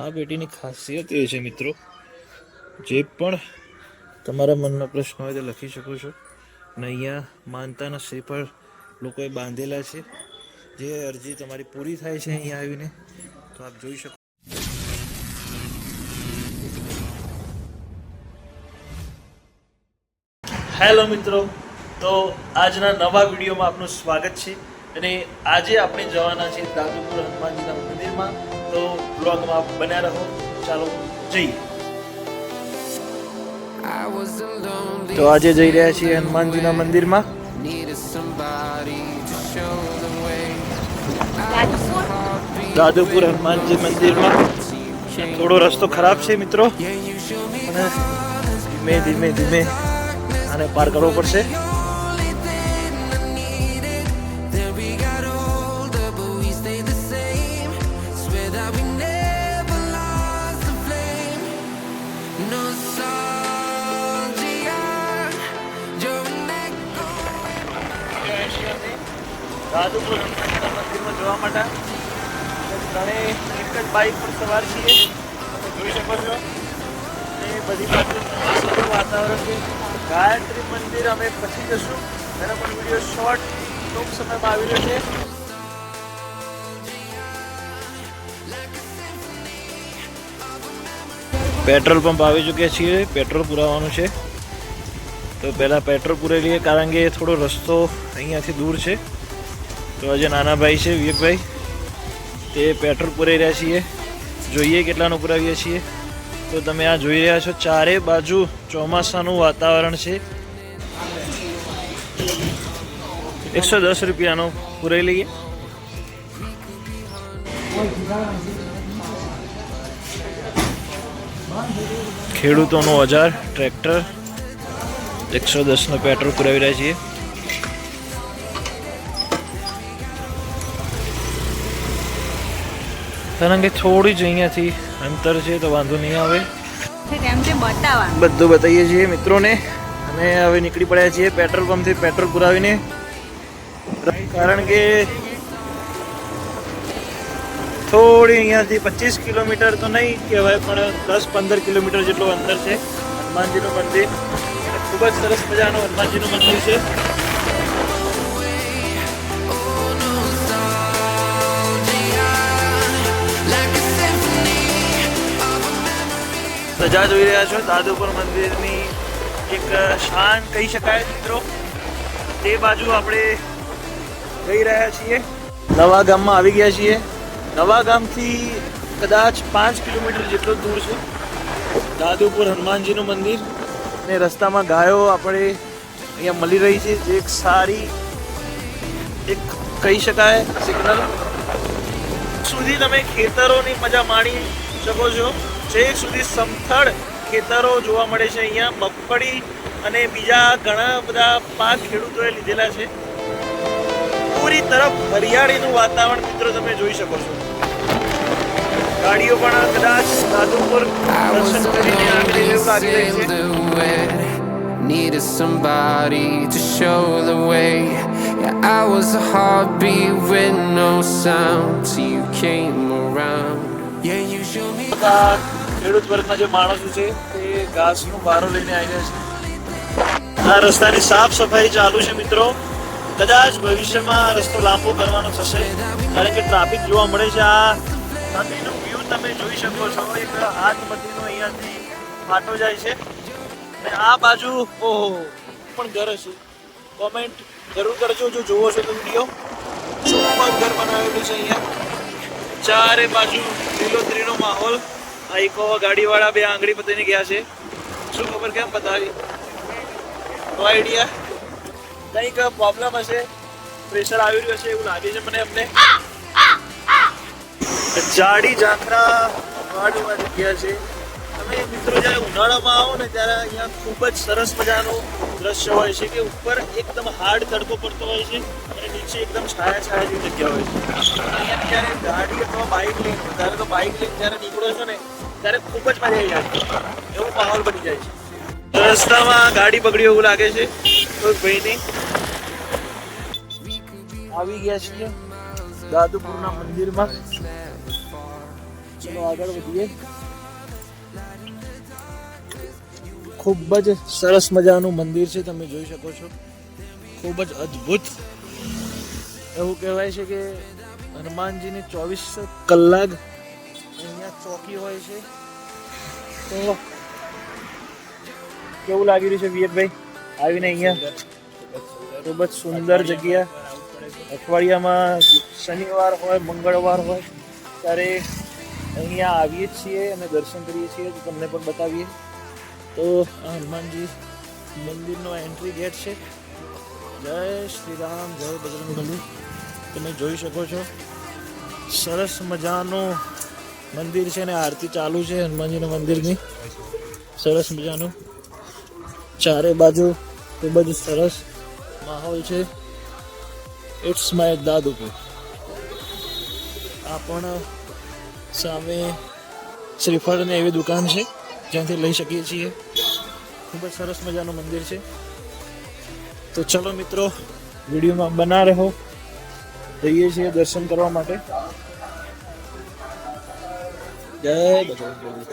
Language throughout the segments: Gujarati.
આ પેટીની ખાસિયત એ છે મિત્રો, જે પણ તમારા મનનો પ્રશ્ન હોય તો લખી શકો છો. અને અહીંયા માનતાના શ્રીફળ લોકોએ બાંધેલા છે, જે અરજી તમારી પૂરી થાય છે અહીંયા આવીને, તો આપ જોઈ શકો. હેલો મિત્રો, તો આજના નવા વિડીયોમાં આપનું સ્વાગત છે. અને આજે આપણે જવાના છીએ દાદુપુર હનુમાનજીના મંદિરમાં, તો બ્લોગમાં બન્યા રહો. ચાલો જઈએ. તો આજે જઈ રહ્યા છીએ હનુમાનજીના મંદિરમાં. દાદુપુર હનુમાનજી મંદિરમાં થોડો રસ્તો ખરાબ છે મિત્રો, અને ધીમે ધીમે ધીમે આને પાર કરવો પડશે. દાદુપુર મંદિરમાં જવા માટે ત્રણે એક જ બાઇક પર સવાર છીએ, તમે જોઈ શકો છો. અને બધી બાજુ વાતાવરણ છે. ગાયત્રી મંદિર અમે પછી જશું, એનો પણ વિડીયો શોર્ટ ટૂંક સમયમાં આવી રહ્યો છે. પેટ્રોલ પંપ આવી ચૂક્યા છીએ, પેટ્રોલ પુરાવાનું છે. તો પહેલાં પેટ્રોલ પૂરાઈ લઈએ, કારણ કે થોડો રસ્તો અહીંયાથી દૂર છે. તો આજે નાના ભાઈ છે વિવેકભાઈ, તે પેટ્રોલ પુરાઈ રહ્યા છીએ. જોઈએ કેટલાનું પુરાવીએ છીએ. તો તમે આ જોઈ રહ્યા છો, ચારે બાજુ ચોમાસાનું વાતાવરણ છે. 110 રૂપિયાનો પુરાઈ લઈએ. ખેડૂતોનું ઓજાર ટ્રેક્ટર, 110નો પેટ્રોલ પુરાવી રહ્યા છીએ. કારણ કે થોડી જ અહીંયાથી અંતર છે, તો વાંધો નહીં આવે. બધું બતાવીએ છીએ મિત્રોને. અને હવે નીકળી પડ્યા છીએ પેટ્રોલ પંપથી પેટ્રોલ પુરાવીને, કારણ કે થોડી અહીંયાથી 25 કિલોમીટર તો નહીં કહેવાય, પણ 10-15 કિલોમીટર જેટલું અંતર છે હનુમાનજીનું મંદિર. ખૂબ જ સરસ મજાનું હનુમાનજીનું મંદિર છે. સજા જોઈ રહ્યા છો દાદુપુર મંદિરની, એક શાન કહી શકાય મિત્રો. તે બાજુ આપણે જઈ રહ્યા છીએ. નવા ગામમાં આવી ગયા છીએ. નવા ગામથી કદાચ 5 કિલોમીટર જેટલો દૂર છે દાદુપુર હનુમાનજીનું મંદિર. ને રસ્તામાં ગાયો આપણે અહીંયા મળી રહી છે, જે એક સારી એક કહી શકાય સિગ્નલ. સુધી તમે ખેતરોની મજા માણી શકો છો. છેક સુધી સમથળ ખેતરો જોવા મળે છે. અહીંયા મગફળી અને બીજા ઘણા બધા પાક ખેડૂતોએ લીધેલા છે. પૂરી તરફ હરિયાળીનું વાતાવરણ મિત્રો તમે જોઈ શકો છો. ગાડીઓ પણ કદાચ દાદુપુર દર્શન કરીને આગળ જેવું લાગી રહી છે. Needed somebody to show the way. Yeah, I was a heartbeat with no sound till you came around. Yeah, you showed me. ખેડૂત વર્ગના જે માણસો છે તે ઘાસનો બારો લઈને આવી રહ્યા છે. આ રસ્તાની સાફ સફાઈ ચાલુ છે મિત્રો. કદાચ ભવિષ્યમાં રસ્તો લાંબો કરવાનો થશે, કારણ કે ટ્રાફિક જોવા મળે છે. આ નદીનો વ્યૂ તમે જોઈ શકો છો. એક હાથ નદીનો અહીંયાથી ફાટો જાય છે. અને આ બાજુ ઓહો પણ ઘર છે. કોમેન્ટ જરૂર કરજો જો જોવો છો તો વિડીયો. સુપર ઘર બનાવેલું છે અહીંયા. ચારે બાજુ લીલોતરીનો માહોલ. આ ઇકો ગાડીવાળા બે આંગળી પતાવીને ગયા છે. શું ખબર કેમ પતાવી, નો આઈડિયા. કંઈક પ્રોબ્લેમ હશે, પ્રેશર આવી રહ્યું હશે એવું લાગે છે મને અમને. જાડી જાત્રા વાળીમાં જગ્યા છે. તમે મિત્રો જ્યારે ઉનાળામાં આવો ને ત્યારે અહીંયા ખૂબ જ સરસ મજાનું દ્રશ્ય હોય છે, કે ઉપર એકદમ હાર્ડ તડકો પડતો હોય છે અને નીચે એકદમ છાયા છાયા જેવી જગ્યા હોય છે. અહીંયા જ્યારે ગાડી અથવા બાઇક લઈને, વધારે તો બાઇક લઈને જ્યારે નીકળો છો ને ત્યારે ખૂબ જ મજા આવી જાય, એવો માહોલ બની જાય છે. રસ્તામાં ગાડી બગડી એવું લાગે છે કોઈ ભાઈની. આવી ગયા છીએ દાદુપુરના મંદિરમાં. ચલો આગળ વધીએ. ખૂબ જ સરસ મજાનું મંદિર છે, તમે જોઈ શકો છો. ખૂબ જ અદ્ભુત. એવું કહેવાય છે કે હનુમાનજીની 24 કલાક અહીંયા ચોકી હોય છે. તો કેવું લાગી રહ્યું છે વિવેકભાઈ આવીને અહીંયા? ખૂબ જ સુંદર જગ્યા. અઠવાડિયામાં શનિવાર હોય મંગળવાર હોય ત્યારે અહીંયા આવીએ છીએ અને દર્શન કરીએ છીએ. તો તમને પણ બતાવીએ. તો આ હનુમાનજી મંદિરનો એન્ટ્રી ગેટ છે. જય શ્રી રામ, જય બજરંગબલી. તમે જોઈ શકો છો સરસ મજાનું મંદિર છે ને આરતી ચાલુ છે હનુમાનજીના મંદિરની. સરસ મજાનું ચારે બાજુ ખૂબ જ સરસ માહોલ છે. It's my Dadupur. આ પણ સામે શ્રીફળની એવી દુકાન છે જ્યાંથી લઈ શકીએ છીએ. ખૂબ જ સરસ મજાનું મંદિર છે. તો ચલો મિત્રો, વિડીયોમાં બના રહો. જઈએ છીએ દર્શન કરવા માટે. જય બજરંગબલી.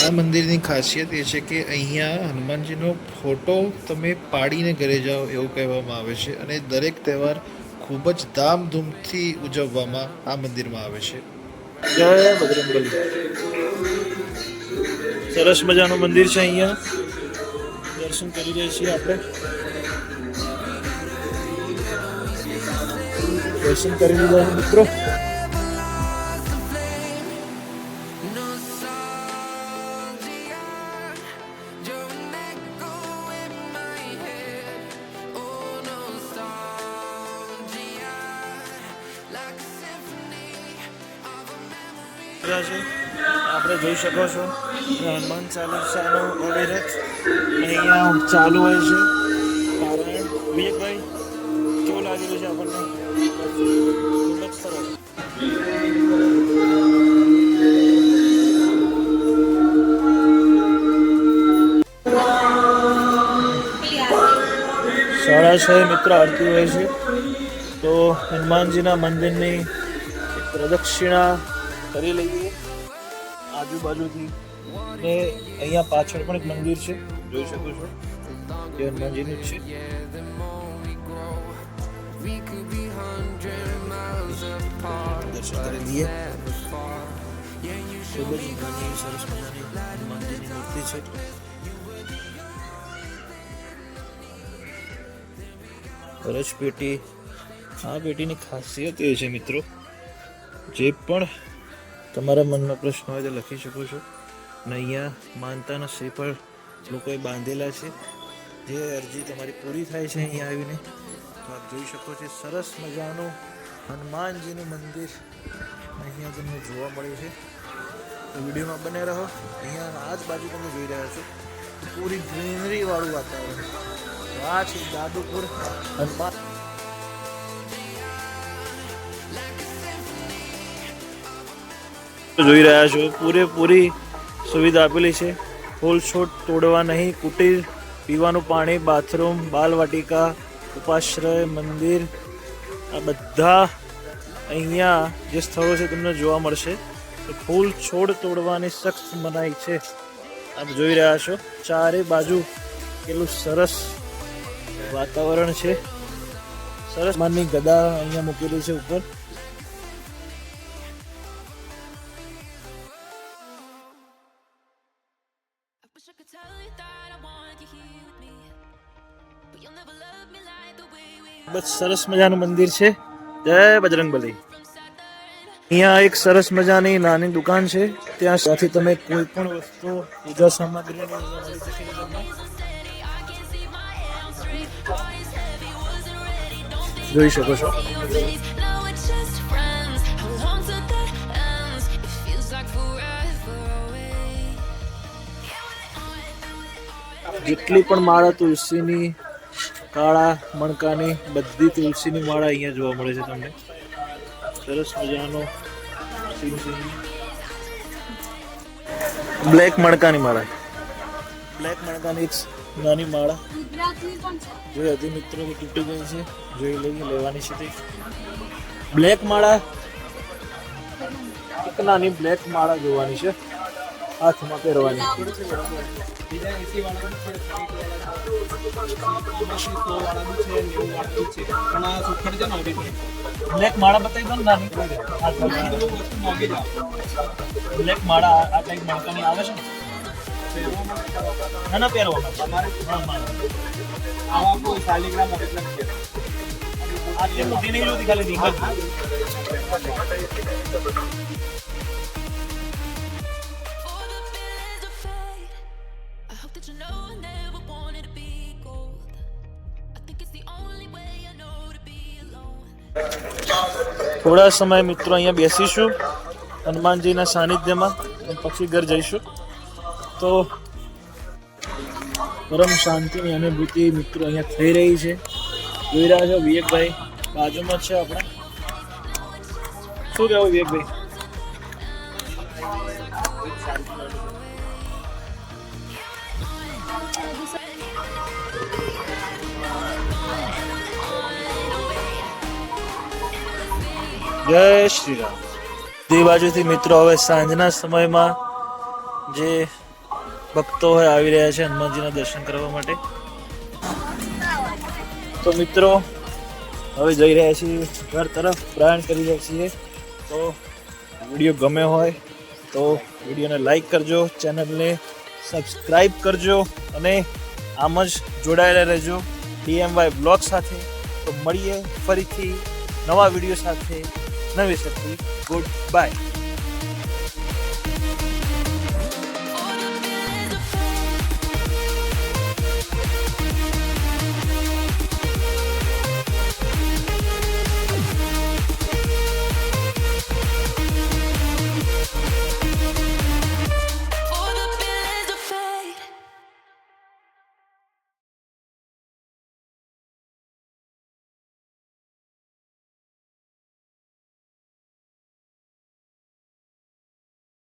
આ મંદિરની ખાસિયત એ છે કે અહીંયા હનુમાનજીનો ફોટો તમે પાડીને ઘરે જાઓ એવું કહેવામાં આવે છે. અને દરેક તહેવાર ખૂબ જ ધામધૂમથી ઉજવવામાં આ મંદિરમાં આવે છે. જય બજરંગબલી. સરસ મજાનું મંદિર છે. અહીંયા દર્શન કરી રહ્યા છીએ આપણે. દર્શન કરી લીધા મિત્રો. આપણે જોઈ શકો છો હનુમાન ચાલીસાનો અવિરત અહીંયા ચાલુ હોય છે. કારણ વિવેકભાઈ કેવું લાગી રહ્યું છે આપણને? ખૂબ જ સરસ. સાડા 6 મિત્ર આરતી હોય છે. તો હનુમાનજીના મંદિરની પ્રદક્ષિણા કરી લઈએ આજુબાજુથી. ને અહીંયા પાછળ પણ એક મંદિર છે, જોઈ શકો છો. જે હનુમાનજીનું છે. દર્શન કરી લઈએ. ખૂબ જ સરસ મજાની હનુમાનજીની મૂર્તિ છે. કળશ પેટી. આ પેટીની ખાસિયત એ છે મિત્રો, જે પણ તમારા મનનો પ્રશ્ન હોય તો લખી શકો છો. અને અહીંયા માનતાના શ્રીફળ લોકોએ બાંધેલા છે. જે અરજી તમારી પૂરી થાય છે અહીંયા આવીને. તો આપ જોઈ શકો છો સરસ મજાનું હનુમાનજીનું મંદિર અહીંયા તમને જોવા મળે છે. તો વિડીયોમાં બને રહો. અહીંયા આ જ બાજુ તમે જોઈ રહ્યા છો પૂરી ગ્રીનરી વાળું વાતાવરણ. આ છે દાદુપુર હનુમાન. જોઈ રહ્યા છો પૂરેપૂરી સુવિધા આપેલી છે. ફૂલ છોડ તોડવા નહીં. કુટીર, પીવાનું પાણી, બાથરૂમ, બાલવાટિકા, ઉપાશ્રય, મંદિર, આ બધા અહીંયા જે સ્થળો છે તમને જોવા મળશે. તો ફૂલ છોડ તોડવાની સખ્ત મનાઈ છે. આપ જોઈ રહ્યા છો ચારે બાજુ કેટલું સરસ વાતાવરણ છે. સરસ માનની ગદા અહીંયા મૂકેલી છે ઉપર. બસ સરસ મજાનું મંદિર છે. જય બજરંગબલી. અહીંયા એક સરસ મજાની નાની દુકાન છે. ત્યાં સાથે તમે કોઈ પણ વસ્તુ પૂજા સામગ્રી જોઈ શકો છો. જેટલી પણ માળા તુલસીની, કાળા મણકાની, બધી તુલસીની માળા અહીંયા જોવા મળે છે તમને. સરસ મજાનો બ્લેક મણકાની માળા. બ્લેક મણકાની નાની માળા ગુજરાતની પણ છે. જે હતી મિત્રો તો તૂટી ગઈ છે, જોઈ લઈએ લેવાની છે તે. બ્લેક માળા, એક નાની બ્લેક માળા જોવાની છે, હાથમાં પહેરવાની. બ્લેક માળા બતાવી દો ને નાની. બ્લેક માળા આ ટાઈપ માળાની આવે છે ને? ના ના પહેરવામાં આટલી મોટી નહીં જોતી, ખાલી રીંગણ. I hope that you know I never wanted to be gold. I think it's the only way I know to be alone. થોડા સમય મિત્રો અહીંયા બેસીશું હનુમાનજીના સાનિધ્યમાં, અને પછી ઘર જઈશું. તો પરમ શાંતિની અનુભૂતિ મિત્રો અહીંયા થઈ રહી છે. જોઈ રહ્યા છો વિવેકભાઈ બાજુમાં છે આપણે. શું કહેવું વિવેકભાઈ? જય શ્રી રામ. તે બાજુથી મિત્રો હવે સાંજના સમયમાં જે ભક્તો હોય આવી રહ્યા છે હનુમાનજીના દર્શન કરવા માટે. તો મિત્રો હવે જઈ રહ્યા છીએ ઘર તરફ, પ્રયાણ કરી રહ્યા છીએ. તો વિડીયો ગમે હોય તો વિડીયોને લાઈક કરજો, ચેનલને સબસ્ક્રાઈબ કરજો અને આમ જ જોડાયેલા રહેજો DMY બ્લોગ સાથે. તો મળીએ ફરીથી નવા વિડીયો સાથે નવી શક્તિ. Good bye.